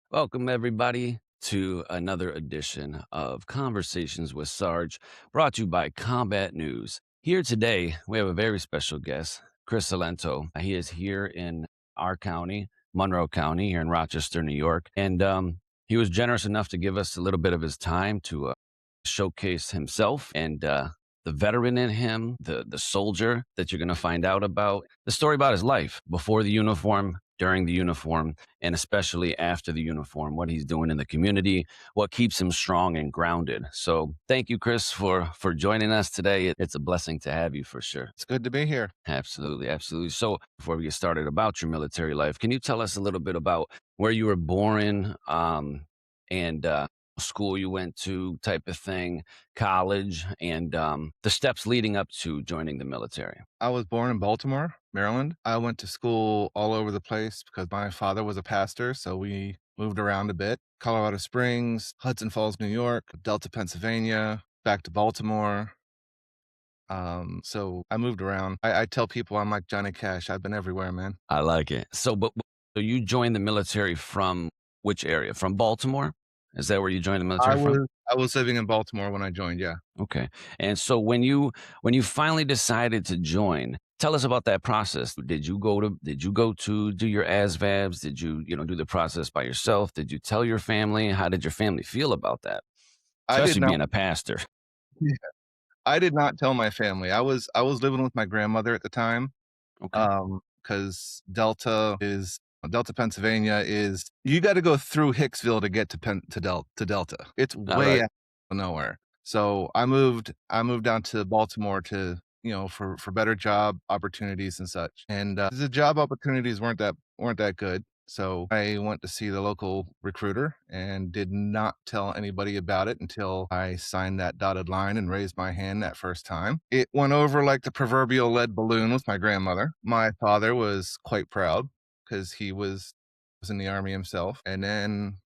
Welcome, everybody, to another edition of Conversations with Sarge, brought to you by Combat News. Here today, we have a very special guest, Chris Alento. He is here in our county, Monroe County, here in Rochester, New York. And he was generous enough to give us a little bit of his time to showcase himself and the veteran in him, the soldier that you're going to find out about, the story about his life before the uniform, during the uniform, and especially after the uniform, what he's doing in the community, what keeps him strong and grounded. So thank you, Chris, for joining us today. It's a blessing to have you for sure. It's good to be here. Absolutely, absolutely. So before we get started about your military life, can you tell us a little bit about where you were born, and school you went to, type of thing, college, and the steps leading up to joining the military? I was born in Baltimore, Maryland. I went to school all over the place because my father was a pastor, so we moved around a bit. Colorado Springs, Hudson Falls, New York, Delta, Pennsylvania, back to Baltimore. So I moved around. I tell people I'm like Johnny Cash. I've been everywhere, man. I like it. So you joined the military from which area? From Baltimore? Is that where you joined the I military from? was I was living in Baltimore when I joined. Yeah. Okay. And so when you finally decided to join, tell us about that process. Did you go to do your ASVABs? Did you do the process by yourself? Did you tell your family? How did your family feel about that? I did Especially not. being a pastor. I did not tell my family. I was living with my grandmother at the time. Okay. Because Delta, Pennsylvania is you got to go through Hicksville to get to Delta. It's All way right. out of nowhere. So I moved down to Baltimore to for better job opportunities and such. And the job opportunities weren't that good. So I went to see the local recruiter and did not tell anybody about it until I signed that dotted line and raised my hand that first time. It went over like the proverbial lead balloon with my grandmother. My father was quite proud because he was in the army himself. And then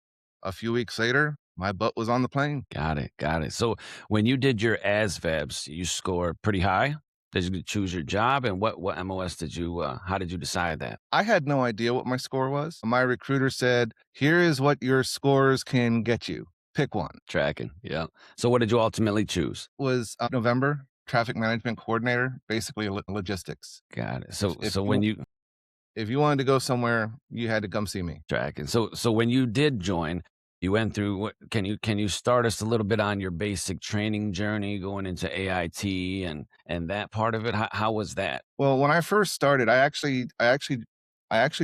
a few weeks later, my butt was on the plane. Got it. Got it. So when you did your ASVABs, you scored pretty high. Did you choose your job, and what MOS did you? How did you decide that? I had no idea what my score was. My recruiter said, "Here is what your scores can get you. Pick one." Tracking. Yeah. So what did you ultimately choose? Was November traffic management coordinator, basically logistics. Got it. If So if so you when you if you wanted to go somewhere, you had to come see me. tracking. So when you did join, you went through what can you start us a little bit on your basic training journey going into AIT and that part of it? How was that? Well, when I first started, I actually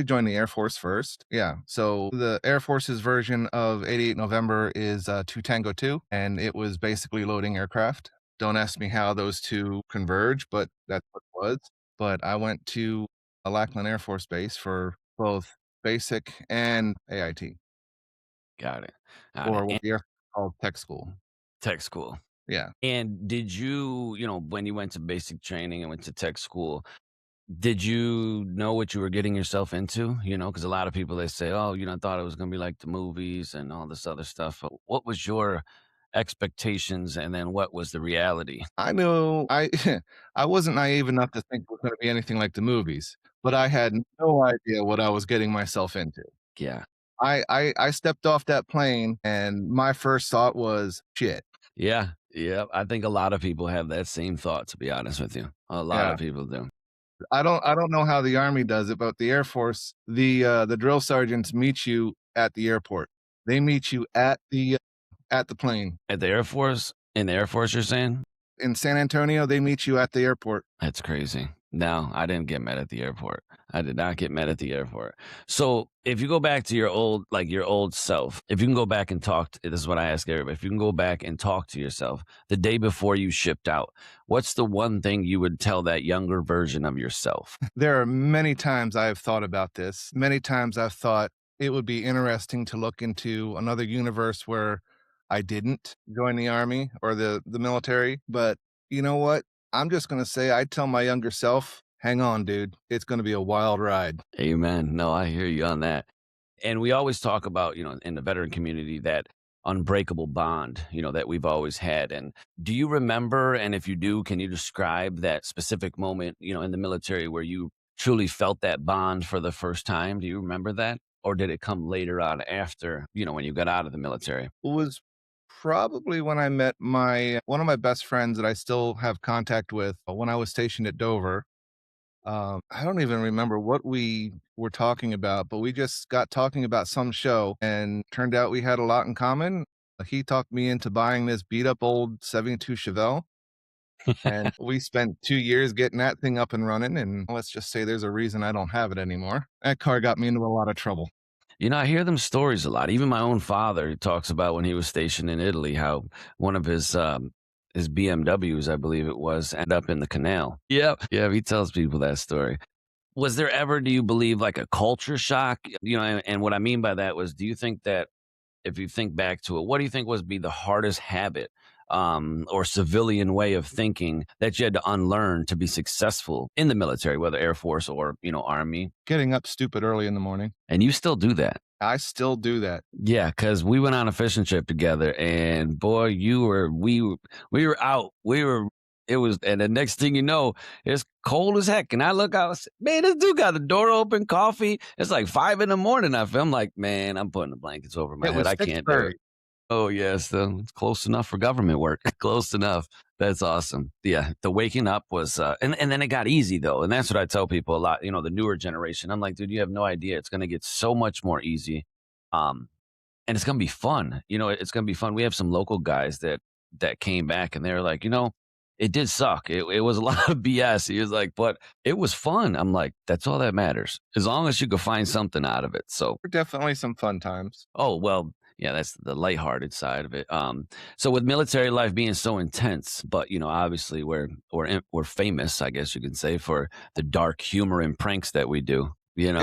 joined the Air Force first. Yeah. So the Air Force's version of 88 November is 2 Tango 2, and it was basically loading aircraft. Don't ask me how those two converge, but that's what it was. But I went to a Lackland Air Force Base for both basic and AIT, Got it. Got it. or what And the Air Force called tech school. tech school. Yeah. And did you when you went to basic training and went to tech school, did you know what you were getting yourself into? Because a lot of people, they say, "Oh, I thought it was gonna be like the movies and all this other stuff." But what was your expectations, and then what was the reality? I knew I I wasn't naive enough to think it was gonna be anything like the movies, but I had no idea what I was getting myself into. Yeah. I stepped off that plane and my first thought was, "Shit." Yeah. Yeah. I think a lot of people have that same thought, to be honest with you. A lot Yeah. of people do. I don't know how the Army does it, but the Air Force, the drill sergeants meet you at the airport. They meet you at the plane. At the Air Force in the Air Force, you're saying? In San Antonio, they meet you at the airport. That's crazy. No, I didn't get met at the airport. I did not get met at the airport. So if you go back to your old self, if you can go back and this is what I ask everybody. If you can go back and talk to yourself the day before you shipped out, what's the one thing you would tell that younger version of yourself? There are many times I've thought about this. Many times I've thought it would be interesting to look into another universe where I didn't join the army or the military. But you know what? I'm just gonna say I'd tell my younger self, hang on, dude. It's gonna be a wild ride. Amen. No, I hear you on that. And we always talk about, in the veteran community, that unbreakable bond, that we've always had. And do you remember, and if you do, can you describe that specific moment, in the military where you truly felt that bond for the first time? Do you remember that? or did it come later on after, when you got out of the military? It was probably when I met my one of my best friends that I still have contact with when I was stationed at Dover. I don't even remember what we were talking about, but we just got talking about some show and turned out we had a lot in common. He talked me into buying this beat up old 72 Chevelle, and we spent 2 years getting that thing up and running. And let's just say there's a reason I don't have it anymore. That car got me into a lot of trouble. I hear them stories a lot. Even my own father talks about when he was stationed in Italy, how one of his BMWs, I believe it was, ended up in the canal. Yep. Yeah, he tells people that story. Was there ever, do you believe, like a culture shock? And what I mean by that was, do you think that if you think back to it, what do you think was be the hardest habit or civilian way of thinking that you had to unlearn to be successful in the military, whether Air Force or, Army? Getting up stupid early in the morning. And you still do that. I still do that. Yeah, because we went on a fishing trip together, and boy, we were out. It was, and the next thing you know, it's cold as heck. And I look out, I say, man, this dude got the door open, coffee. It's like 5 in the morning. I feel I'm like, man, I'm putting the blankets over my It head. was I can't do it. 6:30. Oh, yes, it's close enough for government work. Close enough. That's awesome. Yeah, the waking up was, and then it got easy though, and that's what I tell people a lot. The newer generation. I'm like, dude, you have no idea. It's going to get so much more easy. Um, and it's gonna be fun. It's gonna be fun. We have some local guys that came back and they're like, it did suck. It was a lot of BS. He was like, but it was fun. I'm like, that's all that matters. As long as you could find something out of it. So, Were definitely some fun times. oh well, yeah, that's the lighthearted side of it. So with military life being so intense, but obviously we're famous, I guess you can say, for the dark humor and pranks that we do. It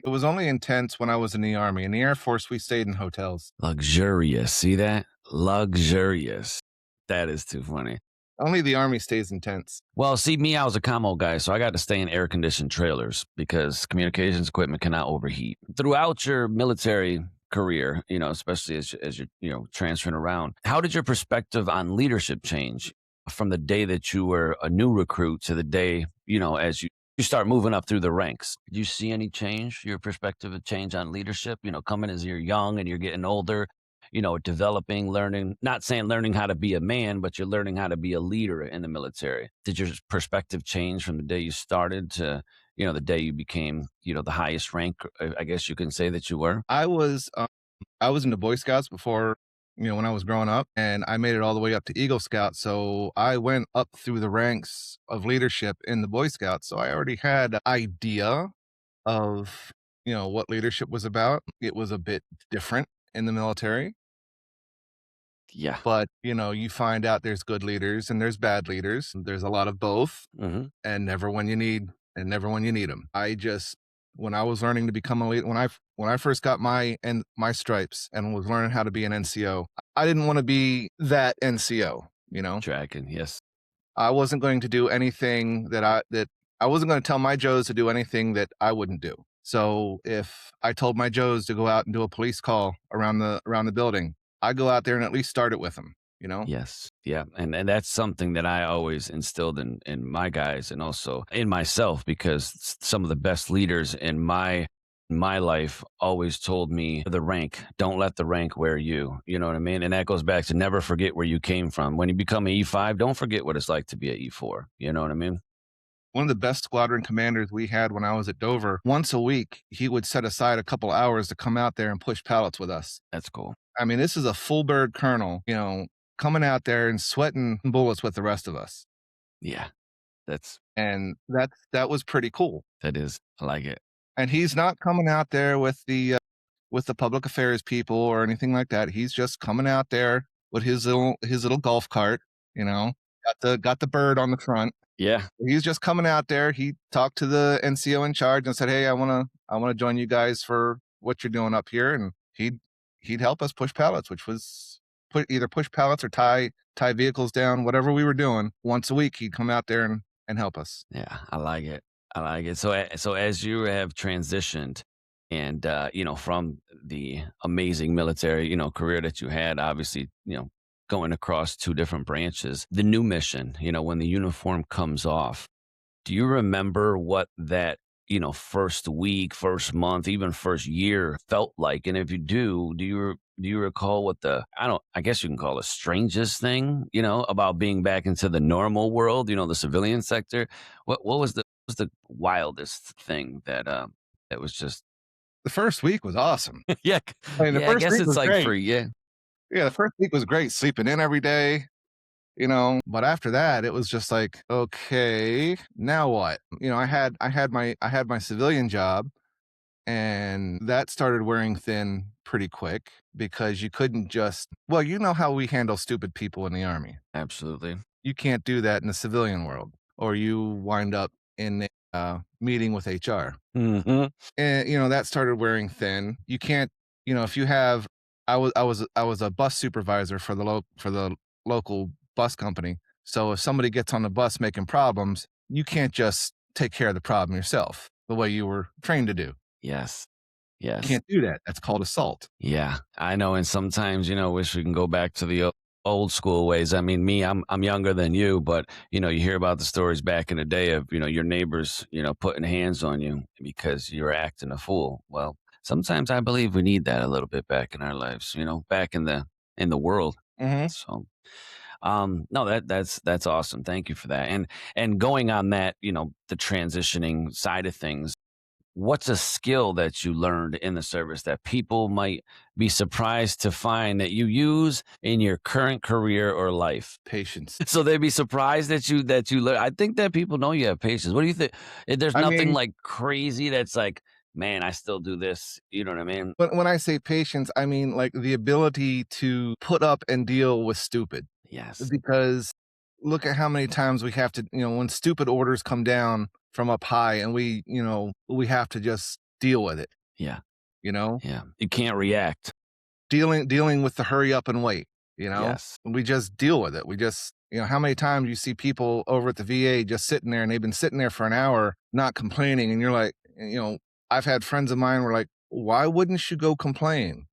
was only intense when I was in the Army. In the Air Force, we stayed in hotels. Luxurious. See that? Luxurious. That is too funny. Only the Army stays intense. Well, see, me, I was a commo guy, so I got to stay in air conditioned trailers because communications equipment cannot overheat. Throughout your military career, especially as you're transferring around, how did your perspective on leadership change from the day that you were a new recruit to the day, as you start moving up through the ranks? Did you see any change, your perspective of change on leadership, coming as you're young and you're getting older, developing, learning, not saying learning how to be a man, but you're learning how to be a leader in the military? Did your perspective change from the day you started to, the day you became, the highest rank, I guess you can say that you were? I was in the Boy Scouts before, when I was growing up, and I made it all the way up to Eagle Scout. So I went up through the ranks of leadership in the Boy Scouts. So I already had an idea of, what leadership was about. It was a bit different in the military, Yeah. but you find out there's good leaders and there's bad leaders. There's a lot of both, Hmm. and never when you need them. When I was learning to become a leader, when I first got my stripes and was learning how to be an NCO, I didn't want to be that NCO. Tracking. Yes. I wasn't going to do anything that I wasn't going to tell my Joes to do anything that I wouldn't do. So if I told my Joes to go out and do a police call around the building, I go out there and at least start it with them. Yes. Yeah. And that's something that I always instilled in my guys and also in myself, because some of the best leaders in my life always told me the rank, don't let the rank wear you. You know what I mean? And that goes back to never forget where you came from. When you become an E5, don't forget what it's like to be an E4. You know what I mean? One of the best squadron commanders we had when I was at Dover, once a week, he would set aside a couple hours to come out there and push pallets with us. That's cool. I mean, this is a full bird colonel, coming out there and sweating bullets with the rest of us. Yeah. That's, And that was pretty cool. that is, I like it. And he's not coming out there with the public affairs people or anything like that. He's just coming out there with his little golf cart, got the bird on the front. Yeah. He's just coming out there. He talked to the NCO in charge and said, "Hey, I want to join you guys for what you're doing up here." And he'd help us push pallets, which was either push pallets or tie vehicles down, whatever we were doing. Once a week, he'd come out there and help us. Yeah, I like it. I like it. So as you have transitioned and, from the amazing military, career that you had, obviously, going across two different branches, the new mission, when the uniform comes off, do you remember what that first week, first month, even first year felt like? And if you do, do you recall what I guess you can call it strangest thing, about being back into the normal world, the civilian sector? What was the wildest thing that was just The first week was awesome. yeah, I mean, the yeah, I first guess week it's was like great. for yeah, Yeah, the first week was great, sleeping in every day, but after that, it was just like, "Okay, now what?" I had my civilian job, and that started wearing thin pretty quick because you couldn't just well, you know how we handle stupid people in the Army. absolutely. You can't do that in the civilian world, or you wind up in a meeting with HR. Mhm. And, that started wearing thin. You can't if you have I was a bus supervisor for the local bus company. So if somebody gets on the bus making problems, you can't just take care of the problem yourself the way you were trained to do. Yes. You Yes. can't do that. That's called assault. Yeah, I know, and sometimes, wish we can go back to the old school ways. I mean, I'm younger than you, but you hear about the stories back in the day of your neighbors, putting hands on you because you're acting a fool. Well, sometimes I believe we need that a little bit back in our lives, back in the world. Mhm. So, no, that's awesome. Thank you for that. And going on that, the transitioning side of things. What's a skill that you learned in the service that people might be surprised to find that you use in your current career or life? Patience. So they'd be surprised that you learn. I think that people know you have patience. What do you think? There's I nothing mean, like crazy that's like, man, I still do this. You know what I mean? when I say patience, I mean like the ability to put up and deal with stupid. Yes. Because look at how many times we have to, when stupid orders come down from up high and we have to just deal with it, Yeah. you know? Yeah. You can't react. Dealing with the hurry up and wait, Yes. We just deal with it. We just, how many times you see people over at the VA just sitting there and they've been sitting there for an hour not complaining and you're like, I've had friends of mine were like, "Why wouldn't you go complain?"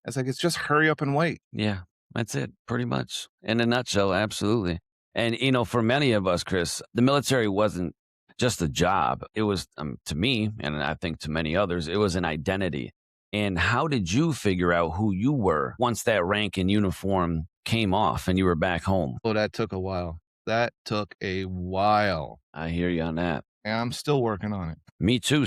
It's like it's just hurry up and wait. Yeah, that's it, pretty much. In a nutshell, absolutely. And, for many of us, Chris, the military wasn't just a job. It was, to me, and I think to many others, it was an identity. And how did you figure out who you were once that rank and uniform came off and you were back home? Oh, that took a while. That took a while. I hear you on that. And I'm still working on it. Me too.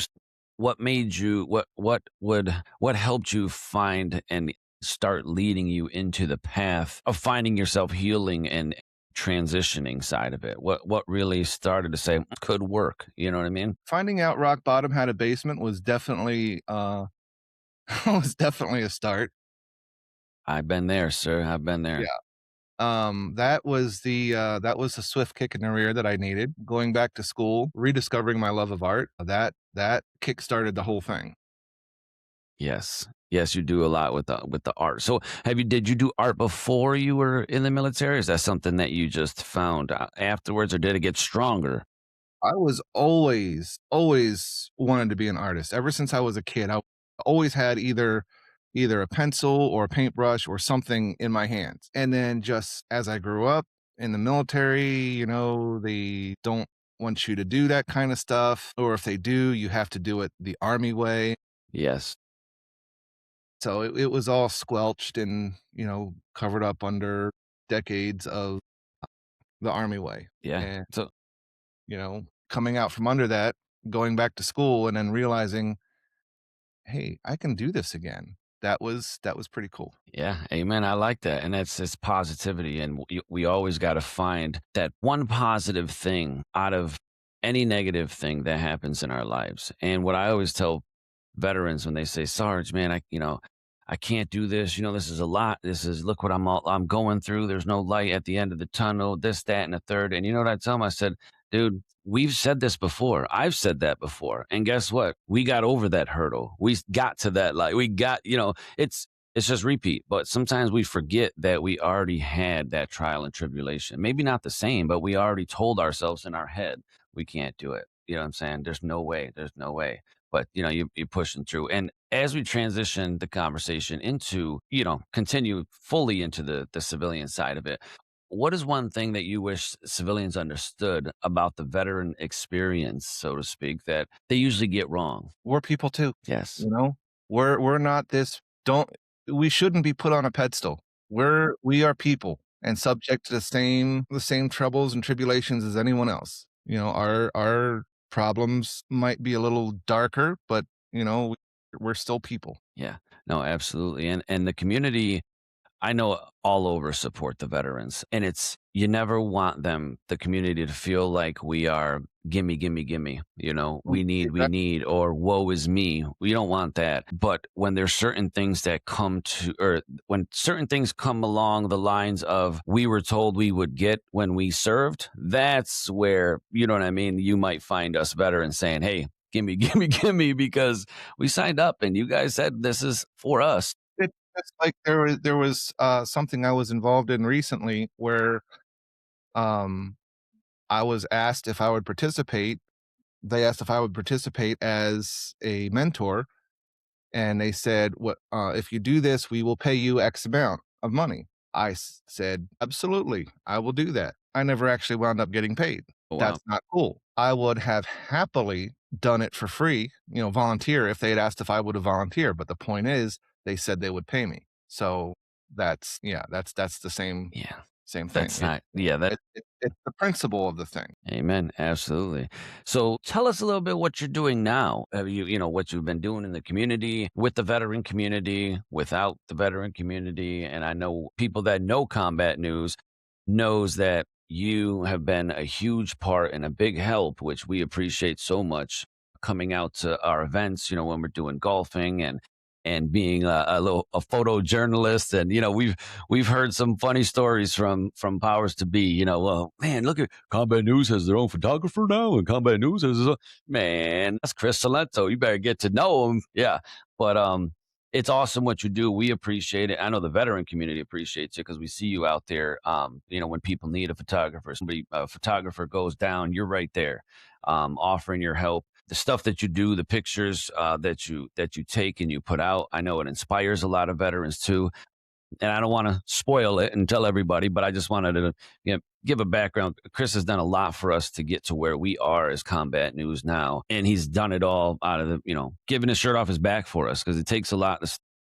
What made you what helped you find and start leading you into the path of finding yourself healing and transitioning side of it? What really started to say could work? You know what I mean? Finding out rock bottom had a basement was definitely was definitely a start. I've been there, sir. I've been Yeah. there. That was the swift kick in the rear that I needed. Going back to school, rediscovering my love of art, that kick-started the whole thing. Yes. Yes, you do a lot with the art. So, did you do art before you were in the military? Is that something that you just found afterwards, or did it get stronger? I was always wanted to be an artist. Ever since I was a kid, I always had either a pencil or a paintbrush or something in my hands. And then just as I grew up in the military, they don't want you to do that kind of stuff. Or if they do, you have to do it the army way. Yes. So it was all squelched and, covered up under decades of the army way. Yeah. And, So coming out from under that, going back to school and then realizing, "Hey, I can do this again." That was pretty cool. yeah, amen. I like that, and that's it's positivity, and we always got to find that one positive thing out of any negative thing that happens in our lives. And what I always tell veterans when they say, "Sarge, man, I can't do this. This is a lot. This is look what I'm going through. There's no light at the end of the tunnel. This, that, and the third." And you know what I tell them? I said, "Dude, we've said this before. I've said that before. And guess what? We got over that hurdle. We got to that light. We got, it's just repeat. But sometimes we forget that we already had that trial and tribulation. Maybe not the same, but we already told ourselves in our head we can't do it. You know what I'm saying? There's no way. There's no way. But you're pushing through. And as we transition the conversation into, continue fully into the civilian side of it, What is one thing that you wish civilians understood about the veteran experience, so to speak, that they usually get wrong? We're people too, Yes. you know? We're not this don't we shouldn't be put on a pedestal. We are people and subject to the same troubles and tribulations as anyone else. Our problems might be a little darker, but, we're still people. Yeah. No, absolutely. And the community, I know all over support the veterans. And it's you never want the community to feel like we are gimme, gimme, gimme. Mm, We exact need, or woe is me. We don't want that. But when there's certain things that come to, or when certain things come along the lines of we were told we would get when we served, that's where, you know what I mean? You might find us veterans saying, hey, gimme, gimme, gimme, because we signed up and you guys said this is for us. It's just like there was something I was involved in recently where, um, I was asked if I would participate. They asked if I would participate as a mentor, and they said, "What if you do this, we will pay you X amount of money." Said, "Absolutely, I will do that." I never actually wound up getting paid. Oh, wow. That's not cool. I would have happily done it for free, volunteer if they had asked if I would have volunteer. But the point is, they said they would pay me. So that's the Yeah. same thing. That's not, yeah, that. It's the principle of the thing. Amen. Absolutely. So tell us a little bit what you're doing now. Have what you've been doing in the community, with the veteran community, without the veteran community. And I know people that know combat news knows that you have been a huge part and a big help, which we appreciate so much, coming out to our events, when we're doing golfing and being a photojournalist. And we've heard some funny stories from powers to be. Well, man, look at Combat News has their own photographer now, and Combat News has his own. Man, that's Chris Alento. You better get to know him. Yeah, but it's awesome what you do. We appreciate it. I know the veteran community appreciates it because we see you out there. When people need a photographer, a photographer goes down, you're right there, offering your help. The stuff that you do, the pictures that you take and you put out, I know it inspires a lot of veterans too. And I don't want to spoil it and tell everybody, but I just wanted to give a background. Chris has done a lot for us to get to where we are as Combat News now, and he's done it all out of giving his shirt off his back for us because it takes a lot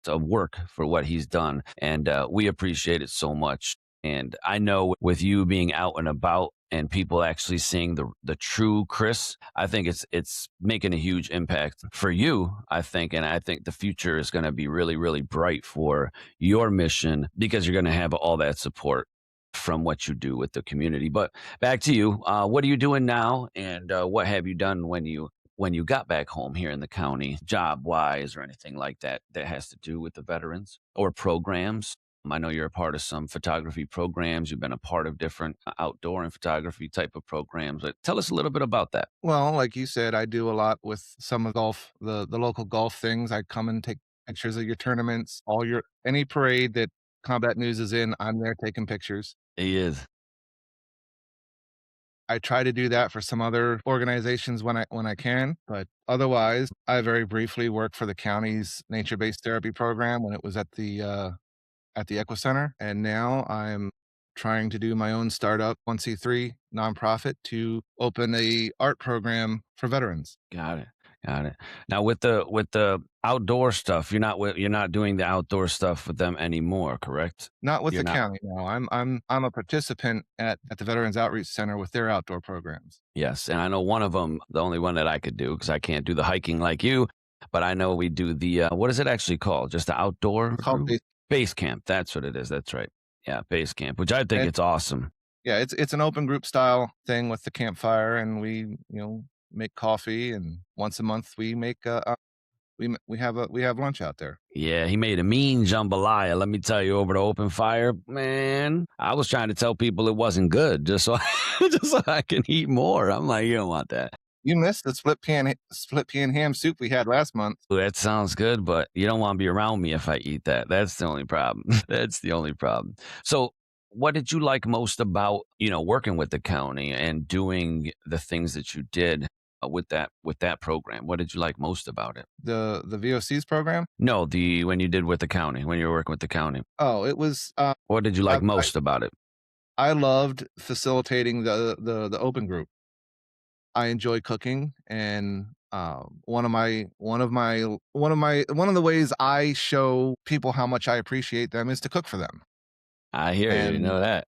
of work for what he's done, and we appreciate it so much. And I know with you being out and about and people actually seeing the true Chris, I think it's making a huge impact for you, I think. And I think the future is going to be really, really bright for your mission because you're going to have all that support from what you do with the community. But back to you. What are you doing now? And what have you done when you got back home here in the county, job wise or anything like that that has to do with the veterans or programs? I know you're a part of some photography programs. You've been a part of different outdoor and photography type of programs. But tell us a little bit about that. Well, like you said, I do a lot with some of the local golf things. I come and take pictures of your tournaments, all your any parade that Combat News is in, I'm there taking pictures. He is. I try to do that for some other organizations when I can, but otherwise, I very briefly worked for the county's nature-based therapy program when it was at the Equicenter, and now I'm trying to do my own startup 1C3 nonprofit to open a art program for veterans. Got it. Got it. Now with the outdoor stuff, you're not doing the outdoor stuff with them anymore, correct? Not with You're the not. county, no, I'm a participant at the Veterans Outreach Center with their outdoor programs. Yes, and I know one of them, the only one that I could do because I can't do the hiking like you, but I know we do the what is it actually called? Just the outdoor It's called group? base Base camp. That's what it is. That's right. Yeah, base camp, which I think and it's awesome. yeah, it's an open group style thing with the campfire, and we make coffee, and once a month we make, we have lunch out there. Yeah, he made a mean jambalaya. Let me tell you, over the open fire, man. I was trying to tell people it wasn't good, just so just so I can eat more. I'm like, you don't want that. You missed the split pea and ham soup we had last month. Ooh, that sounds good, but you don't want to be around me if I eat that. That's the only problem. That's the only problem. So, what did you like most about working with the county and doing the things that you did with that program? What did you like most about it? The VOCs program? No, the when you did with the county, when you were working with the county. Oh, it was, What did you I like most about it? I loved facilitating the open group. I enjoy cooking, and, one of the ways I show people how much I appreciate them is to cook for them, I hear you. You and, know that.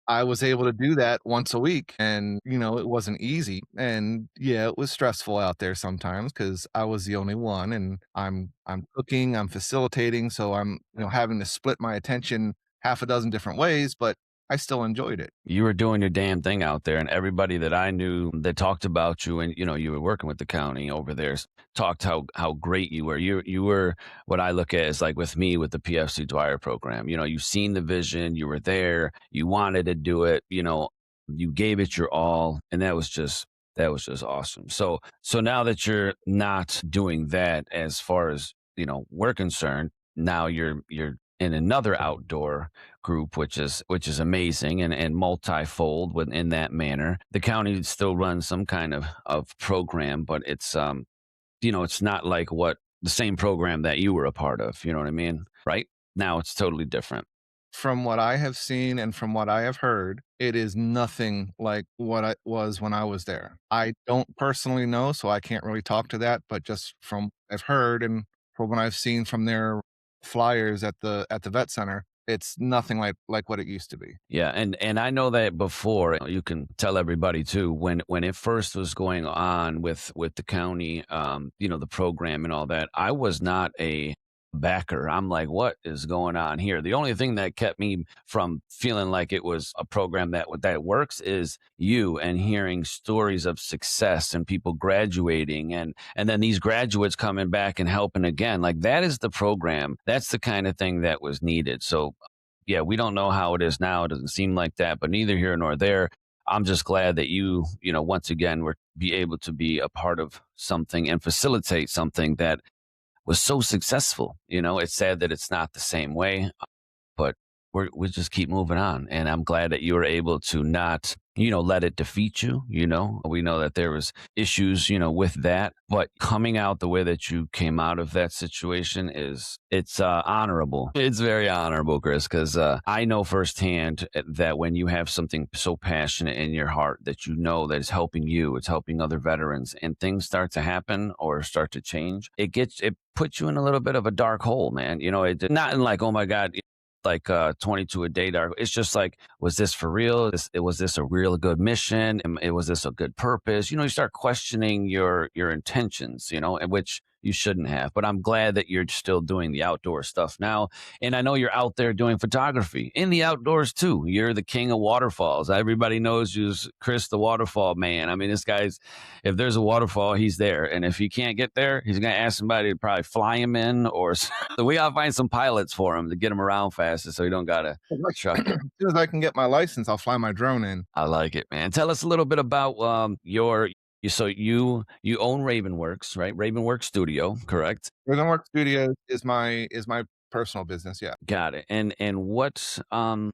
I was able to do that once a week, and, it wasn't easy, and, yeah, it was stressful out there sometimes because I was the only one, and I'm cooking, I'm facilitating, so I'm, having to split my attention half a dozen different ways, but I still enjoyed it. You were doing your damn thing out there, and everybody that I knew that talked about you, and you were working with the county over there, talked how great you were. You were what I look at as like with me with the PFC Dwyer program. You've seen the vision, you were there, you wanted to do it. You gave it your all, and that was just awesome. So now that you're not doing that, as far as we're concerned, now you're in another outdoor group, which is amazing and multifold within that manner. The county still runs some kind of program, but it's not like what the same program that you were a part of. You know what I mean? Right now, it's totally different. From what I have seen and from what I have heard, it is nothing like what I was when I was there. I don't personally know, so I can't really talk to that, but just from what I've heard and from what I've seen from their flyers at the vet center, it's nothing like what it used to be. Yeah, and I know that before. You can tell everybody too, when it first was going on with the county, the program and all that. I was not a backer. I'm like, what is going on here? The only thing that kept me from feeling like it was a program that works is you, and hearing stories of success and people graduating, and then these graduates coming back and helping again. Like, that is the program. That's the kind of thing that was needed. So yeah, we don't know how it is now. It doesn't seem like that, but neither here nor there. I'm just glad that once again, were be able to be a part of something and facilitate something that was so successful. It's sad that it's not the same way, but we just keep moving on. And I'm glad that you were able to not, let it defeat you. We know that there was issues, with that, but coming out the way that you came out of that situation it's honorable. It's very honorable, Chris, because I know firsthand that when you have something so passionate in your heart that that is helping you, it's helping other veterans, and things start to happen or start to change, it puts you in a little bit of a dark hole, man. Not in like, oh my God, like 22 a day dark. It's just like, was this for real? Was this a real good mission? Was this a good purpose? You start questioning your intentions, and which you shouldn't have. But I'm glad that you're still doing the outdoor stuff now. And I know you're out there doing photography in the outdoors too. You're the king of waterfalls. Everybody knows you as Chris the Waterfall Man. I mean, this guy's, if there's a waterfall, he's there. And if he can't get there, he's going to ask somebody to probably fly him in, or so we got to find some pilots for him to get him around faster so he don't got to Like, truck as it. soon as I can get my license, I'll fly my drone in. I like it, man. Tell us a little bit about you own Ravenworks, right? Ravenworks Studio, correct? Ravenworks Studios is my personal business, yeah. Got it. And what can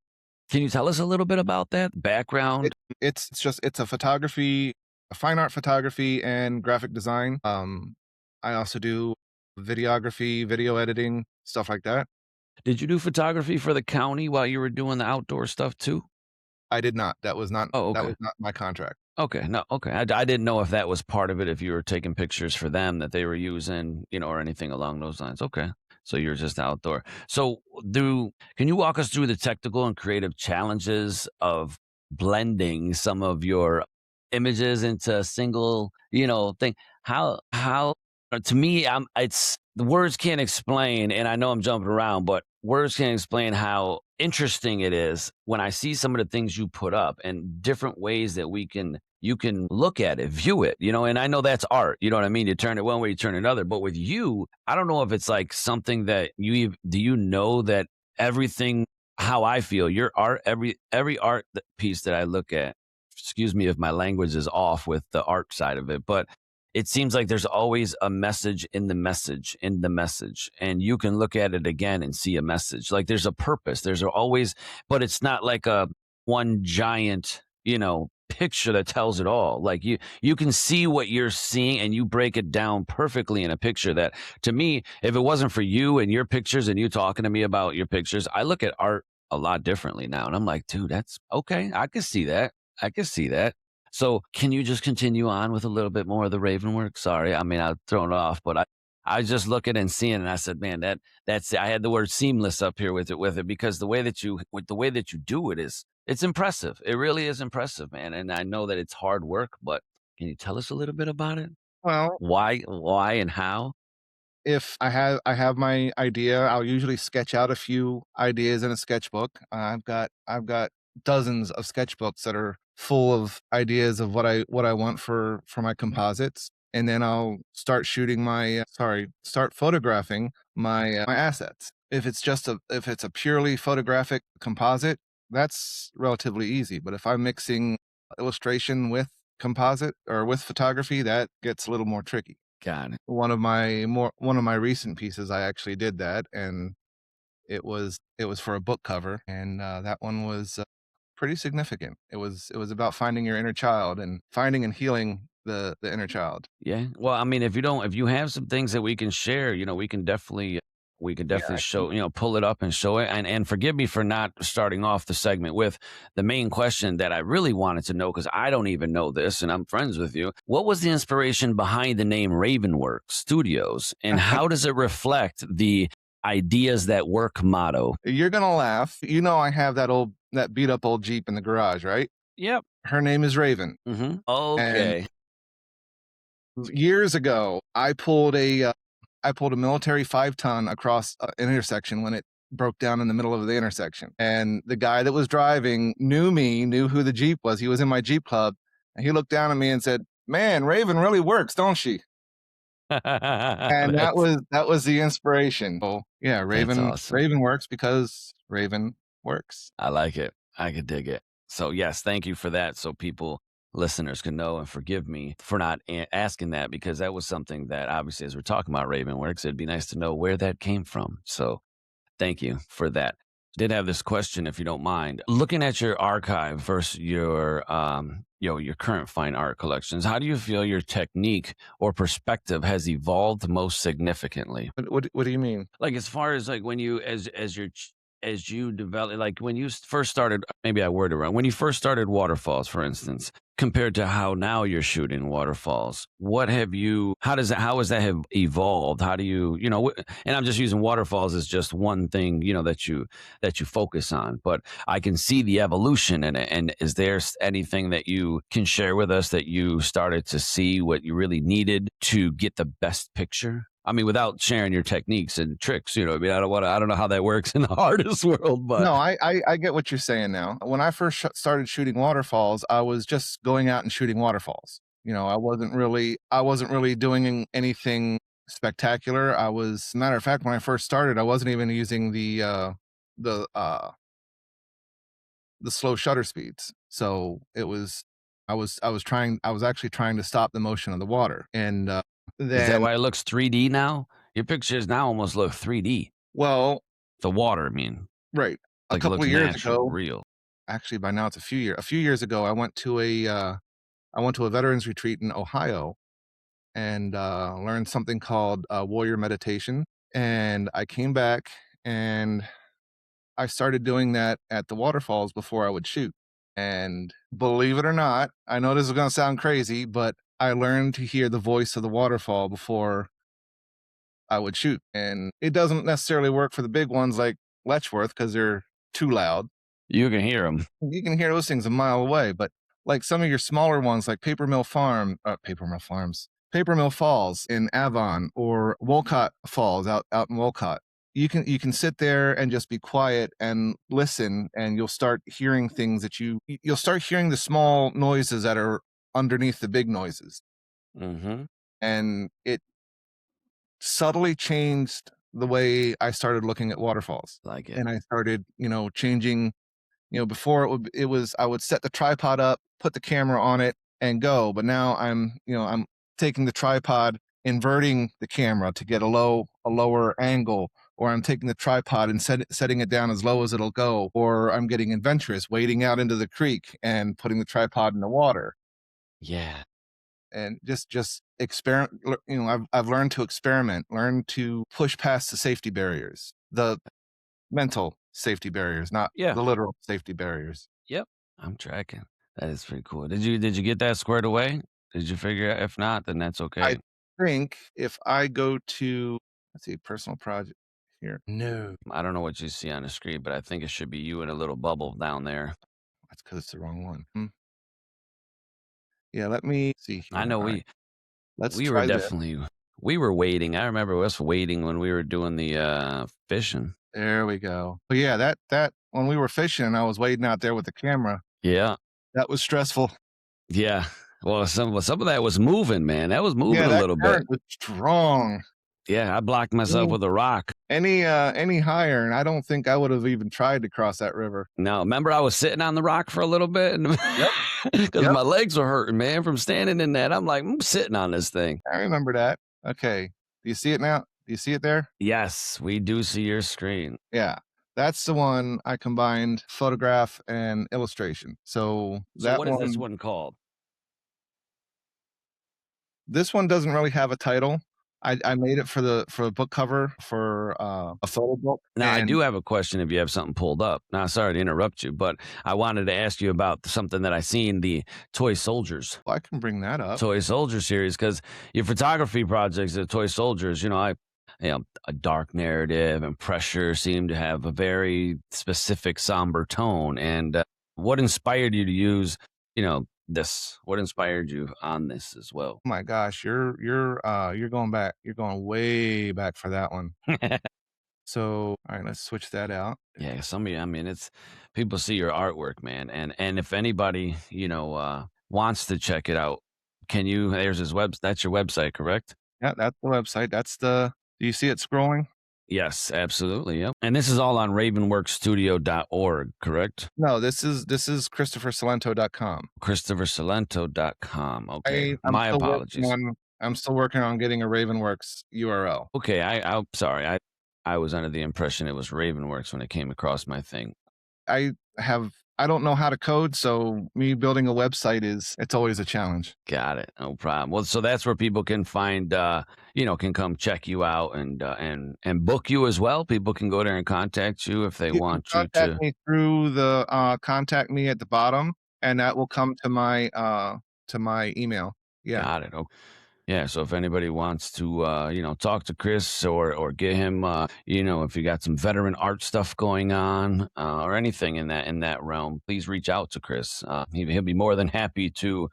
you tell us a little bit about that It background? it's a photography, a fine art photography and graphic design. I also do videography, video editing, stuff like that. Did you do photography for the county while you were doing the outdoor stuff too? I did not. That was not Oh, that okay. was not my contract. Okay. No, okay. I didn't know if that was part of it, if you were taking pictures for them that they were using, or anything along those lines. Okay. So you're just outdoor. So can you walk us through the technical and creative challenges of blending some of your images into a single, thing? How to me, it's the words can't explain, and I know I'm jumping around, but words can't explain how interesting it is when I see some of the things you put up and different ways that you can look at it, view it, and I know that's art. You know what I mean? You turn it one way, you turn it another. But with you, I don't know if it's like something that do you know that everything, how I feel, your art, every art piece that I look at, excuse me if my language is off with the art side of it, but it seems like there's always a message in the message in the message, and you can look at it again and see a message. Like, there's a purpose. There's always, but it's not like a one giant, picture that tells it all. Like, you can see what you're seeing, and you break it down perfectly in a picture that, to me, if it wasn't for you and your pictures and you talking to me about your pictures, I look at art a lot differently now. And I'm like, dude, that's okay. I can see that. I can see that. So can you just continue on with a little bit more of the Ravenwork? Sorry, I mean I've thrown it off, but I was just looking and seeing, and I said, man, that's I had the word seamless up here with it because the way that you with the way that you do it is it's impressive. It really is impressive, man. And I know that it's hard work, but can you tell us a little bit about it? Well, Why, and how? if I have my idea, I'll usually sketch out a few ideas in a sketchbook. I've got dozens of sketchbooks that are full of ideas of what I want for my composites, and then I'll start shooting my start photographing my assets. If it's a purely photographic composite, that's relatively easy. But if I'm mixing illustration with composite or with photography, that gets a little more tricky. Got it. One of my recent pieces, I actually did that, and it was for a book cover, and, that one was, pretty significant. It was about finding your inner child and finding and healing the inner child. Yeah. Well, I mean, if you have some things that we can share, we can Yeah, definitely I can. show, pull it up and show it. And forgive me for not starting off the segment with the main question that I really wanted to know because I don't even know this and I'm friends with you. What was the inspiration behind the name Ravenworks Studios and how does it reflect the ideas that work motto? You're gonna laugh. You know I have that beat up old Jeep in the garage, right? Yep. Her name is Raven, and Okay. years ago, I pulled a military 5-ton across an intersection when it broke down in the middle of the intersection. And the guy that was driving knew me, knew who the Jeep was. He was in my Jeep club. And he looked down at me and said, "Man, Raven really works, don't she?" And that's that was the inspiration. Oh, yeah, that's awesome. Raven works because Raven works. I like it. I could dig it. So, yes, thank you for that. So, people, listeners can know and forgive me for not asking that because that was something that obviously, as we're talking about Ravenworks, it'd be nice to know where that came from. So, thank you for that. Did have this question, if you don't mind. Looking at your archive versus your current fine art collections, how do you feel your technique or perspective has evolved most significantly? What do you mean? Like, as far as, like, when you as you develop like, when you first started maybe I worded it wrong. When you first started waterfalls, for instance, compared to how now you're shooting waterfalls, what have you how has that have evolved? How do you, and I'm just using waterfalls as just one thing, that you focus on, but I can see the evolution in it, and is there anything that you can share with us that you started to see what you really needed to get the best picture? I mean, without sharing your techniques and tricks, I mean, I don't know how that works in the artist world, but No, I get what you're saying now. When I first started shooting waterfalls, I was just going out and shooting waterfalls. I wasn't really doing anything spectacular. Matter of fact, when I first started, I wasn't even using the uh the slow shutter speeds. So I was actually trying to stop the motion of the water. And is that then why it looks 3D now? Your pictures now almost look 3D. well, The water, I mean, right. A like it couple looks of years natural, ago, real. actually by now it's a few years ago, I went to a veterans retreat in Ohio and learned something called warrior meditation. And I came back and I started doing that at the waterfalls before I would shoot. And believe it or not, I know this is going to sound crazy, but I learned to hear the voice of the waterfall before I would shoot. And it doesn't necessarily work for the big ones like Letchworth because they're too loud. You can hear them. You can hear those things a mile away, but like some of your smaller ones, like Paper Mill Falls in Avon or Wolcott Falls out in Wolcott. You can sit there and just be quiet and listen, and you'll start hearing things you'll start hearing the small noises that are underneath the big noises, Mhm. and it subtly changed the way I started looking at waterfalls. Like it. And I started, changing. Before it was I would set the tripod up, put the camera on it, and go. But now I'm taking the tripod, inverting the camera to get a lower angle, or I'm taking the tripod and setting it down as low as it'll go, or I'm getting adventurous, wading out into the creek and putting the tripod in the water, Yeah. and just experiment. I've learned to experiment, learn to push past the safety barriers, the mental safety barriers, not Yeah. the literal safety barriers. Yep. I'm tracking. That is pretty cool. Did you get that squared away? Did you figure out? If not, then that's I okay. think if I go to, let's see, personal project here. No, I don't know what you see on the screen, but I think it should be you in a little bubble down there. that's because it's the wrong one. Yeah, let me see I here. know All right, let's we were try this. definitely we were waiting. I remember us waiting when we were doing the fishing. There we go. But yeah, that when we were fishing, I was waiting out there with the camera. Yeah. That was stressful. Yeah. Well, some of that was moving, man. That was moving Yeah, a that little bit. current was strong. Yeah, I blocked myself Any with a rock. any higher, and I don't think I would have even tried to cross that river. Now, remember I was sitting on the rock for a little bit Yep, because yep, my legs were hurting, man, from standing in that. I'm like, I'm sitting on this thing. I remember that. Okay. Do you see it now? Do you see it there? Yes, we do see your screen. Yeah. That's the one I combined photograph and illustration. So So that what is this one, one called? this one doesn't really have a title. I made it for a book cover for a photo book, Now, I and do have a question if you have something pulled up. Now, sorry to interrupt you, but I wanted to ask you about something that I seen, the Toy Soldiers. well, I can bring that up. Toy Soldier series, because your photography projects, the Toy Soldiers, a dark narrative and pressure seem to have a very specific somber tone. And what inspired you to use, this? What inspired you on this as well? Oh my gosh, you're going back. You're going way back for that one. So, all right, let's switch that out. Yeah, some of you, I mean, it's people see your artwork, man, and if anybody, wants to check it out, can you? There's his web. That's your website, correct? Yeah, that's the website. That's the do you see it scrolling? Yes, absolutely. Yep. And this is all on ravenworksstudio.org, correct? No, this is christophersalento.com. ChristopherSalento.com. Okay. I I'm My still working apologies. on I'm still working on getting a Ravenworks URL. Okay, I'm sorry. I was under the impression it was Ravenworks when it came across my thing. I I don't know how to code, so me building a website it's always a challenge. Got it. No problem. Well, so that's where people can find, can come check you out and book you as well. People can go there and contact you if they You can want you contact to. me through the contact me at the bottom, and that will come to my email. Yeah. Got it. Okay. Yeah. So if anybody wants to, talk to Chris or get him, if you got some veteran art stuff going on or anything in that realm, please reach out to Chris. He'll be more than happy to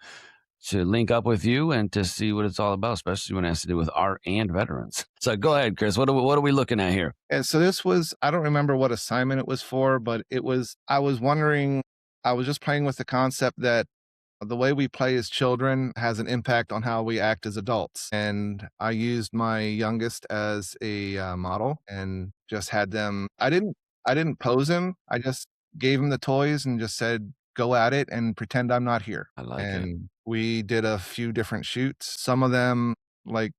link up with you and to see what it's all about, especially when it has to do with art and veterans. So go ahead, Chris. What are we looking at here? And so this was I don't remember what assignment it was for, but it was I was wondering I was just playing with the concept that the way we play as children has an impact on how we act as adults. And I used my youngest as a model and just had them. I didn't pose him. I just gave him the toys and just said, "Go at it and pretend I'm not here." I like it. And we did a few different shoots. Some of them, like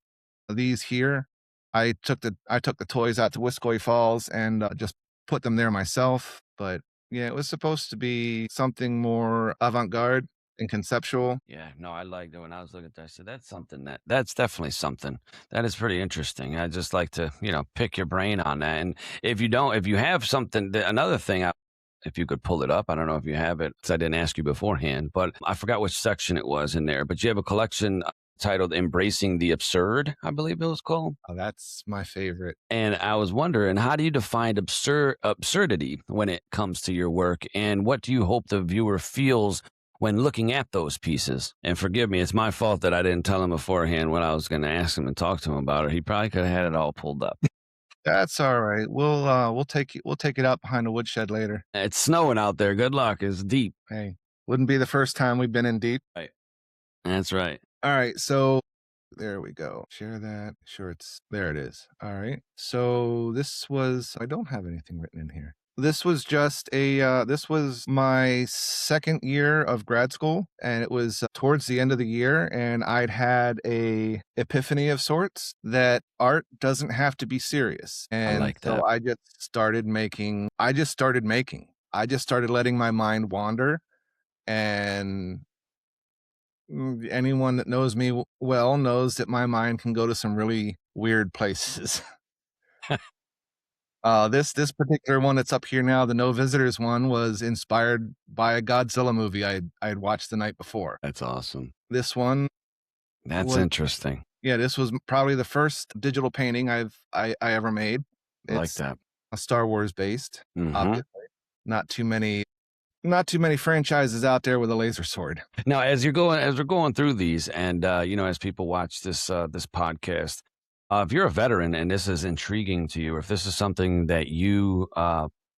these here, I took the toys out to Wiscoy Falls and just put them there myself. But yeah, it was supposed to be something more avant-garde and conceptual. Yeah, no, I liked it when I was looking at that. I said that's definitely something that is pretty interesting. I just like to, pick your brain on that. And if you have something, another thing, if you could pull it up, I don't know if you have it, 'cause I didn't ask you beforehand, but I forgot which section it was in there. But you have a collection titled "Embracing the Absurd," I believe it was called. Oh, that's my favorite. And I was wondering, how do you define absurdity when it comes to your work? And what do you hope the viewer feels when looking at those pieces? And forgive me, it's my fault that I didn't tell him beforehand when I was going to ask him and talk to him about it. He probably could have had it all pulled up. That's all right. We'll take it out behind the woodshed later. It's snowing out there. Good luck. It's deep. Hey, wouldn't be the first time we've been in deep. Right. That's right. All right, so there we go. Share that. Sure, it's there. It is. All right. So this was. I don't have anything written in here. This was just a. This was my second year of grad school, and it was towards the end of the year, and I'd had a epiphany of sorts that art doesn't have to be serious, I and like so that. I just started making. I just started making. I just started letting my mind wander, and anyone that knows me well knows that my mind can go to some really weird places. This particular one that's up here now, the no visitors one, was inspired by a Godzilla movie I had watched the night before. That's awesome. This one That's was interesting. yeah, this was probably the first digital painting I ever made. I like It's that. a Star Wars based, Mhm. obviously. Not too many not too many franchises out there with a laser sword. Now, as we're going through these, and as people watch this podcast, if you're a veteran and this is intriguing to you, or if this is something that you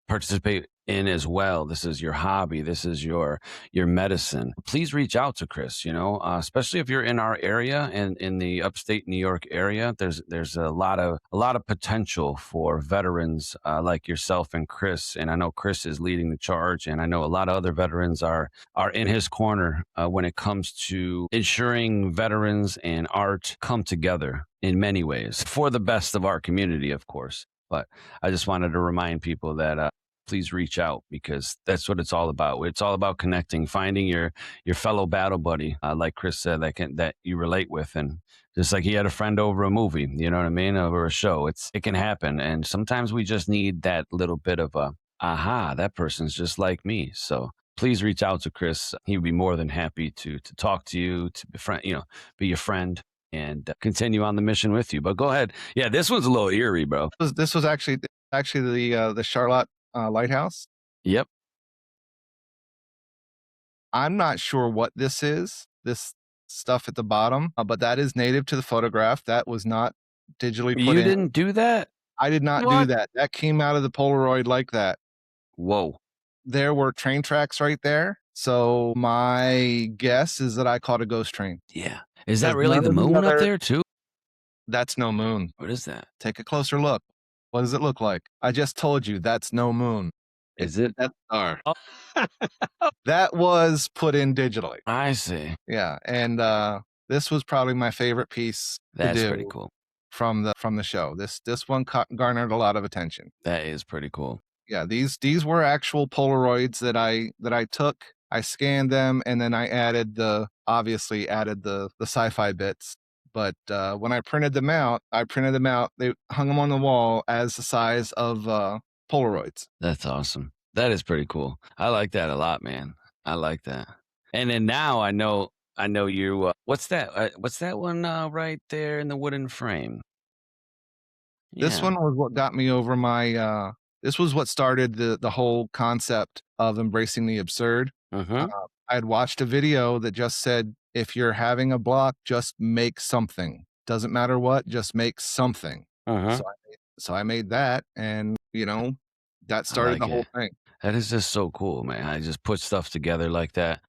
participate in as well, this is your hobby, this is your medicine. Please reach out to Chris. Especially if you're in our area and in the upstate New York area. There's a lot of potential for veterans like yourself and Chris. And I know Chris is leading the charge, and I know a lot of other veterans are in his corner when it comes to ensuring veterans and art come together in many ways for the best of our community, of course. But I just wanted to remind people that please reach out because that's what it's all about. It's all about connecting, finding your fellow battle buddy, like Chris said, that you relate with, and just like he had a friend over a movie, you know what I mean, over a show. It can happen, and sometimes we just need that little bit of a aha, that person's just like me. So please reach out to Chris. He would be more than happy to talk to you, to be your friend, and continue on the mission with you. But go ahead. Yeah, this one's a little eerie, bro. This was actually the Charlotte lighthouse. Yep. I'm not sure what this is. This stuff at the bottom, but that is native to the photograph. That was not digitally put You in. didn't do that? I did not do What? that. That came out of the Polaroid like that. Whoa. There were train tracks right there. So my guess is that I caught a ghost train Yeah. Is that because really none the of the moon up other there too? that's no moon. What is that? Take a closer look. What does it look like? I just told you that's no moon. It's Is the it? Death Star. Oh, That was put in digitally. I see. Yeah, and this was probably my favorite piece to That's pretty do cool. from the show. This one garnered a lot of attention. That is pretty cool. Yeah, these were actual Polaroids that I took. I scanned them and then I obviously added the sci-fi bits. But when I printed them out, They hung them on the wall as the size of Polaroids. That's awesome. That is pretty cool. I like that a lot, man. I like that. And then now I know you. What's that one right there in the wooden frame? This Yeah. one was what got me over my. This was what started the whole concept of embracing the absurd. Uh, Mm-hmm. I had watched a video that just said, if you're having a block, just make something. Doesn't matter what, just make something. Uh-huh. So I made that, and that I started like the whole it. thing. That is just so cool, man. I just put stuff together like that.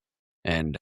And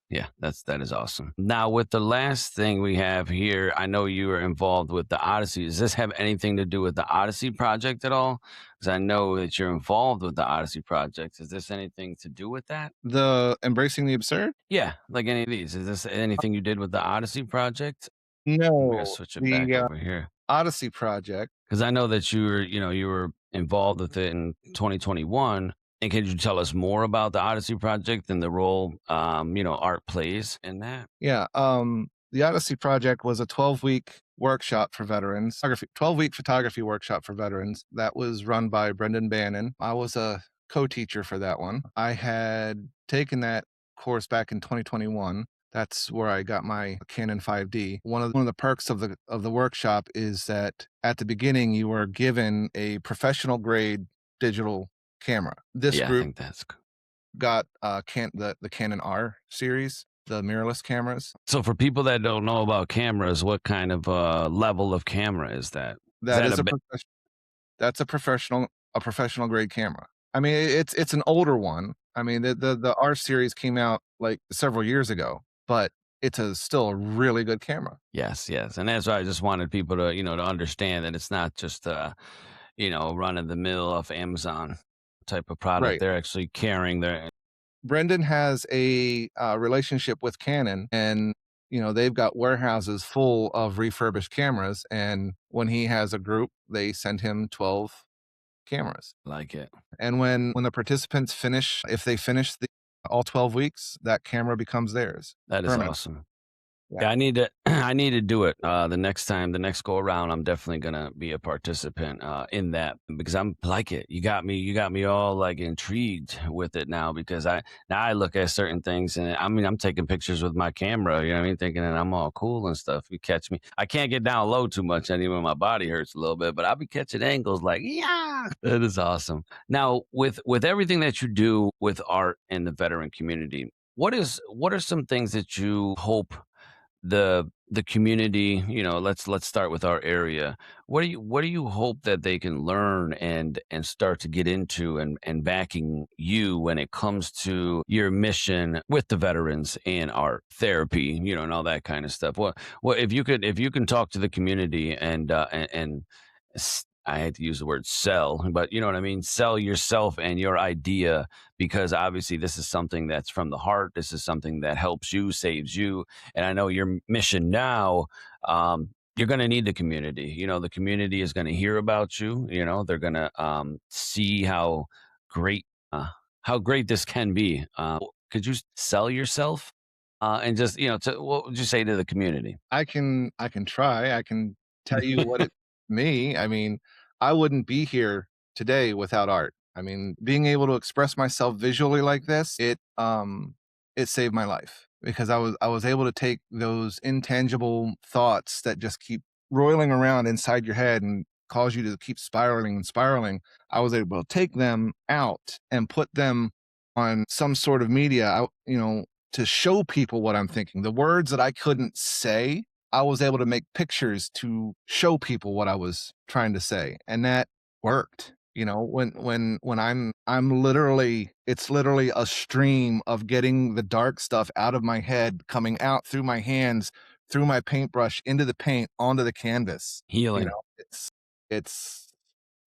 yeah, that is awesome. Now, with the last thing we have here, I know you are involved with the Odyssey. Does this have anything to do with the Odyssey project at all? Because I know that you're involved with the Odyssey project. Is this anything to do with that? The embracing the absurd? Yeah, like any of these. Is this anything you did with the Odyssey project? I'm gonna No, switch it back the over here Odyssey project. because I know that you were involved with it in 2021. And can you tell us more about the Odyssey project and the role, art plays in that? Yeah, the Odyssey project was a 12-week workshop for veterans, 12-week photography workshop for veterans that was run by Brendan Bannon. I was a co-teacher for that one. I had taken that course back in 2021. That's where I got my Canon 5D. One of the perks of the workshop is that at the beginning you were given a professional grade digital camera. This Yeah, I group think that's got the Canon R series, the mirrorless cameras. so. For people that don't know about cameras, what kind of level of camera is that? Is That that is that's a professional grade camera. I mean, it's an older one. I mean, the R series came out like several years ago, but it's still a really good camera. Yes, yes, and that's why I just wanted people to understand that it's not just run of the mill off Amazon type of product. Right. They're actually carrying their Brendan has a relationship with Canon, and they've got warehouses full of refurbished cameras. And when he has a group, they send him 12 cameras. like it. And when the participants finish, if they finish the all 12 weeks, that camera becomes theirs That is permanently. awesome. Yeah. Yeah, I need to I need to do it, the next time, the next go around. I'm definitely gonna be a participant, in that because I'm like it. You got me all, like, intrigued with it now because I look at certain things and, I mean, I'm taking pictures with my camera, you know what I mean, thinking that I'm all cool and stuff. You catch me I can't get down low too much anyway, my body hurts a little bit, but I'll be catching angles like, "Yeah!" That is awesome. Now, with everything that you do with art in the veteran community, what are some things that you hope the community, let's start with our area. What do you hope that they can learn and start to get into and backing you when it comes to your mission with the veterans and art therapy, and all that kind of stuff? What if you can talk to the community and I had to use the word sell, but you know what I mean? Sell yourself and your idea, because obviously this is something that's from the heart. This is something that helps you, saves you. And I know your mission now, you're going to need the community. The community is going to hear about you. They're going to see great, uh, how great this can be. Could you sell yourself and just, what would you say to the community? I can try. I can tell you what it me, I mean, I wouldn't be here today without art. I mean, being able to express myself visually like this, it saved my life because I was able to take those intangible thoughts that just keep roiling around inside your head and cause you to keep spiraling and spiraling. I was able to take them out and put them on some sort of media, to show people what I'm thinking. The words that I couldn't say, I was able to make pictures to show people what I was trying to say, and that worked. When I'm literally it's literally a stream of getting the dark stuff out of my head, coming out through my hands, through my paintbrush, into the paint, onto the canvas. Healing. It's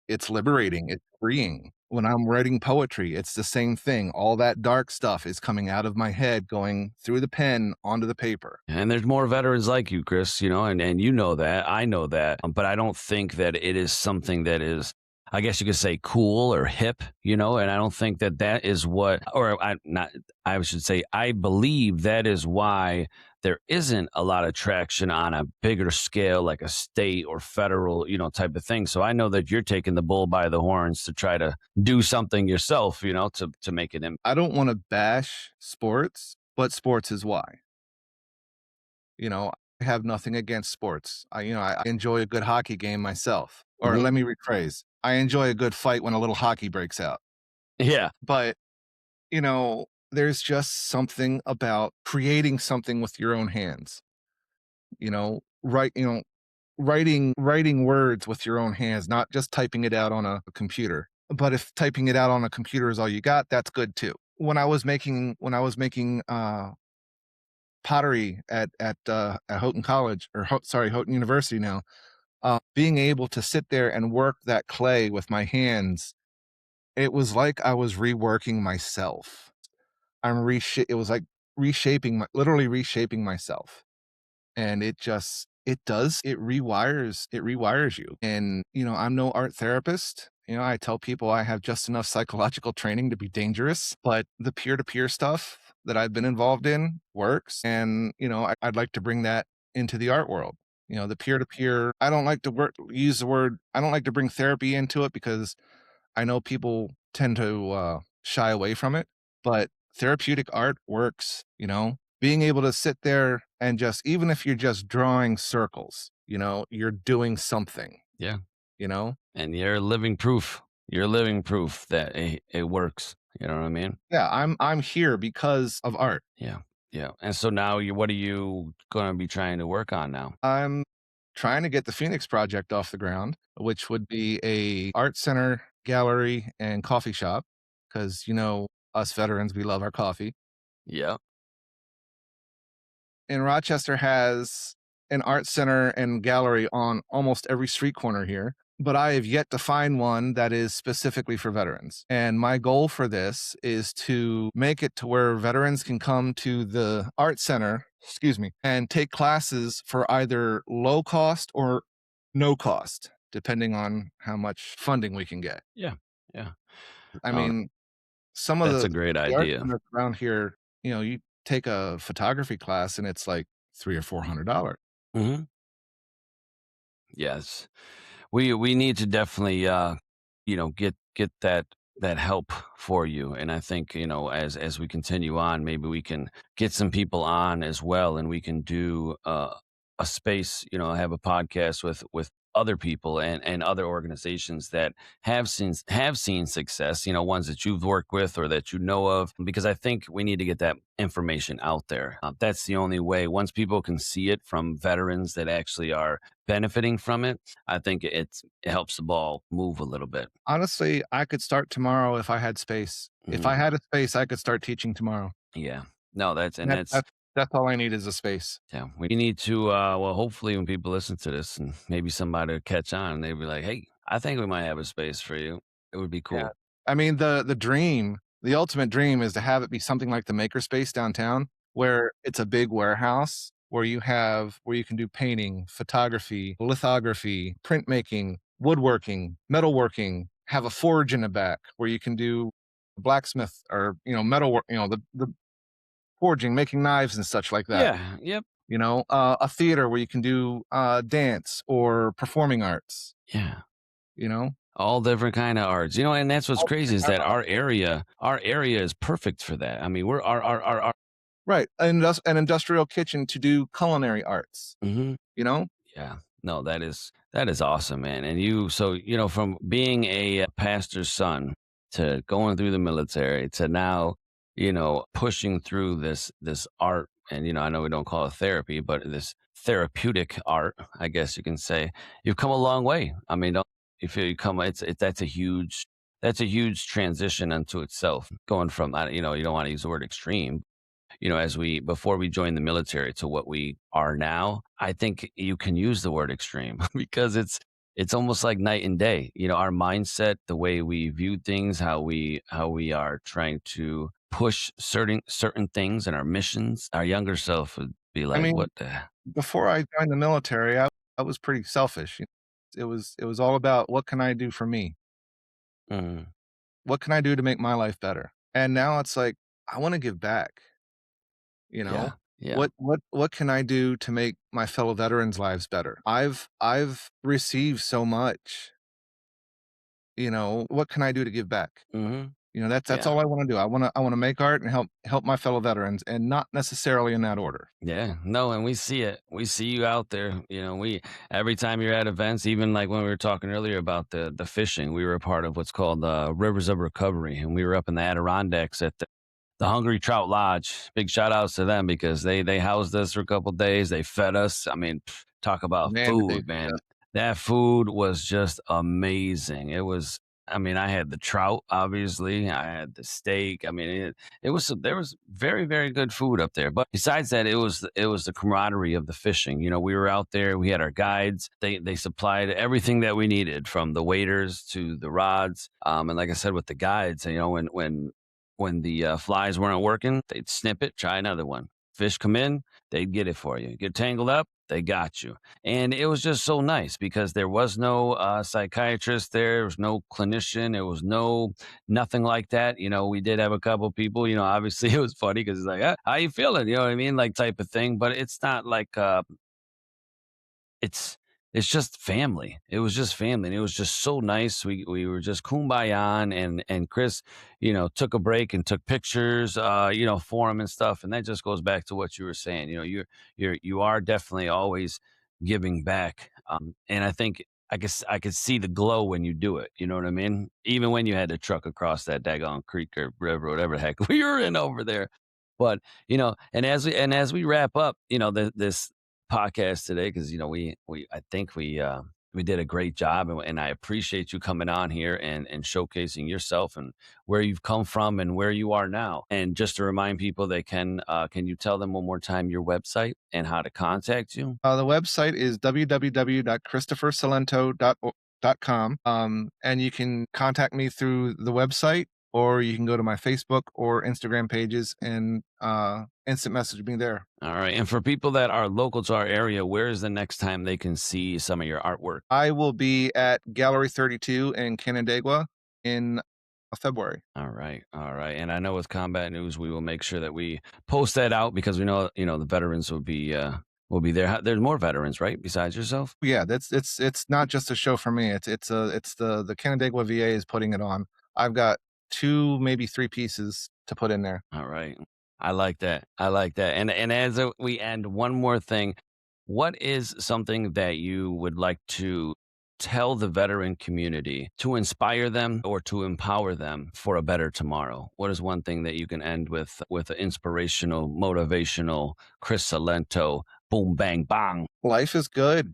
it's liberating, it's freeing. When I'm writing poetry, it's the same thing. All that dark stuff is coming out of my head, going through the pen onto the paper. And there's more veterans like you, Chris, and you know that. I know that. But I don't think that it is something that is, I guess you could say, cool or hip, and I don't think that that is what, or I not, I should say, I believe that is why there isn't a lot of traction on a bigger scale, like a state or federal, type of thing. So I know that you're taking the bull by the horns to try to do something yourself, to make it. I don't wanna bash sports, but sports is why. I have nothing against sports. I enjoy a good hockey game myself. Or Mhm. let me rephrase, I enjoy a good fight when a little hockey breaks out. Yeah. But, there's just something about creating something with your own hands, right, writing words with your own hands, not just typing it out on a computer. But if typing it out on a computer is all you got, that's good too. When I was making pottery at Houghton College, or sorry, Houghton University now, being able to sit there and work that clay with my hands, it was like I was reworking myself. It was like literally reshaping myself. And it rewires you. And I'm no art therapist. I tell people I have just enough psychological training to be dangerous, but the peer-to-peer stuff that I've been involved in works. And I'd like to bring that into the art world. The peer-to-peer, I don't like to use the word, I don't like to bring therapy into it because I know people tend to shy away from it, but therapeutic art works. Being able to sit there and just, even if you're just drawing circles, you're doing something, Yeah. you know? And you're living proof. You're living proof that it works. You know what I mean? Yeah, I'm here because of art. Yeah. Yeah. And so now what are you going to be trying to work on now? I'm trying to get the Phoenix project off the ground, which would be a art center, gallery, and coffee shop. Because us veterans, we love our coffee. Yeah. And Rochester has an art center and gallery on almost every street corner here, but I have yet to find one that is specifically for veterans. And my goal for this is to make it to where veterans can come to the art center, excuse me, and take classes for either low cost or no cost, depending on how much funding we can get. Yeah. Yeah. I Oh, mean, some of that's the a great the art idea. centers around here, you take a photography class and it's like 3 or $400. Mhm. Yes. We need to definitely get that help for you. And I think, as we continue on, maybe we can get some people on as well, and we can do a space, have a podcast with other people and other organizations that have seen success, ones that you've worked with or that you know of, because I think we need to get that information out there. That's the only way. Once people can see it from veterans that actually are benefiting from it, I think it helps the ball move a little bit. Honestly, I could start tomorrow if I had space. If I Mhm. had a space, I could start teaching tomorrow. Yeah. No, that's and That that's that's all I need is a space. yeah. We need to well, hopefully when people listen to this and maybe somebody will catch on and they'll be like, "Hey, I think we might have a space for you." It would be Yeah. cool. I mean, the dream, the ultimate dream is to have it be something like the makerspace downtown, where it's a big warehouse where you can do painting, photography, lithography, printmaking, woodworking, metalworking, have a forge in the back where you can do blacksmith or, metalwork, the forging, making knives and such like that. Yeah. Yep. A theater where you can do dance or performing arts, Yeah. you know? All different kind of arts. And that's what's All crazy different is kind that of art. our area is perfect for that. I mean, we're our Right, an industrial kitchen to do culinary arts, Mhm. you know? Yeah. No, that is awesome, man. And from being a pastor's son to going through the military to now, pushing through this art, and I know we don't call it therapy, but this therapeutic art, I guess you can say, you've come a long way. I mean, if you come, that's a huge transition unto itself. Going from, you don't want to use the word extreme, as we before we joined the military to what we are now, I think you can use the word extreme because it's almost like night and day. Our mindset, the way we view things, how we are trying to push certain things and our missions. Our younger self would be I like, mean, "What the?" before I joined the military, I was pretty selfish, it was all about what can I do for me? Mm, What can I do to make my life better? And now it's like, I wanna give back, you know? yeah, yeah. What can I do to make my fellow veterans' lives better? I've received so much, what can I do to give back? Hmm. That's Yeah. all I wanna do. I wanna make art and help my fellow veterans, and not necessarily in that order. Yeah, no, and we see it. We see you out there. We every time you're at events, even like when we were talking earlier about the fishing, we were a part of what's called Rivers of Recovery, and we were up in the Adirondacks at the Hungry Trout Lodge. Big shout outs to them because they housed us for a couple days. They fed us. I mean, talk about Man, did they food, feed man. us. That food was just amazing. It was. I mean, I had the trout, obviously. I had the steak. I mean, there was very very good food up there. But besides that, it was the camaraderie of the fishing. We were out there. We had our guides. They supplied everything that we needed, from the waders to the rods. And like I said, with the guides, when the flies weren't working, they'd snip it, try another one. Fish come in, they'd get it for you. Get tangled up, they got you. And it was just so nice because there was no psychiatrist there was no clinician, there was nothing like that. We did have a couple people, obviously it was funny because it's like, how you feeling? You know what I mean? Like type of thing. But it's not like it's it's just family. It was just family, and it was just so nice. We were just kumbaya, and Chris, took a break and took pictures, for him and stuff. And that just goes back to what you were saying. You are definitely always giving back, and I think I could see the glow when you do it. You know what I mean? Even when you had to truck across that daggone creek or river, whatever the heck we were in over there. But and as we wrap up, this podcast today, because we I think we did a great job, and I appreciate you coming on here and showcasing yourself and where you've come from and where you are now. And just to remind people, they can you tell them one more time your website and how to contact you? The website is www.christophersalento.com, and you can contact me through the website, or you can go to my Facebook or Instagram pages and, instant message me there. All right. And for people that are local to our area, where is the next time they can see some of your artwork? I will be at Gallery 32 in Canandaigua in February. All right, all right. And I know with combat news, we will make sure that we post that out because we know, the veterans will be there. There's more veterans, right? Besides yourself. Yeah, that's it's not just a show for me. It's the Canandaigua VA is putting it on. I've got 2, maybe 3 pieces to put in there. All right. I like that. I like that. And as we end, one more thing. What is something that you would like to tell the veteran community to inspire them or to empower them for a better tomorrow? What is one thing that you can end with an inspirational, motivational Chris Alento, boom bang bang. Life is good.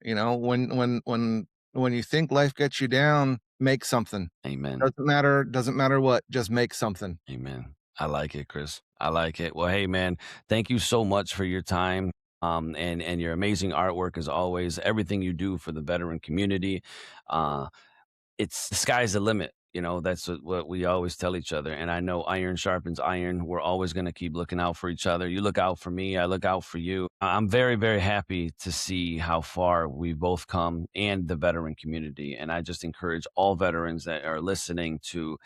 When you think life gets you down, make something. Amen. Doesn't matter what, just make something. Amen. I like it, Chris. I like it. Well, hey, man, thank you so much for your time, and your amazing artwork as always. Everything you do for the veteran community, uh, it's the sky's the limit. That's what we always tell each other. And I know iron sharpens iron. We're always going to keep looking out for each other. You look out for me. I look out for you. I'm very, very happy to see how far we've both come and the veteran community. And I just encourage all veterans that are listening to,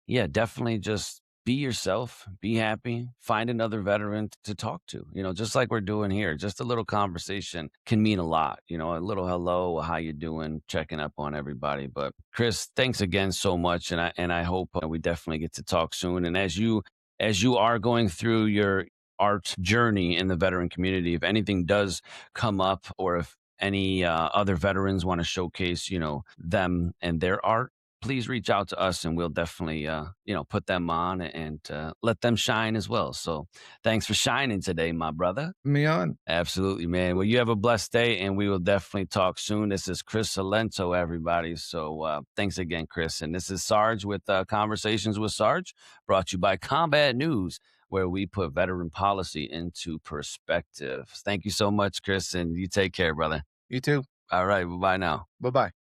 yeah, definitely just be yourself, be happy, find another veteran to talk to, just like we're doing here. Just a little conversation can mean a lot, a little hello, how you doing, checking up on everybody. But Chris, thanks again so much. And I hope we definitely get to talk soon. And as you are going through your art journey in the veteran community, if anything does come up or if any other veterans want to showcase, them and their art, please reach out to us and we'll definitely put them on and let them shine as well. So thanks for shining today, my brother. Me on. Absolutely, man. Well, you have a blessed day and we will definitely talk soon. This is Chris Alento, everybody. So thanks again, Chris. And this is Sarge with Conversations with Sarge, brought to you by Combat News, where we put veteran policy into perspective. Thank you so much, Chris, and you take care, brother. You too. All right, bye now. Bye-bye.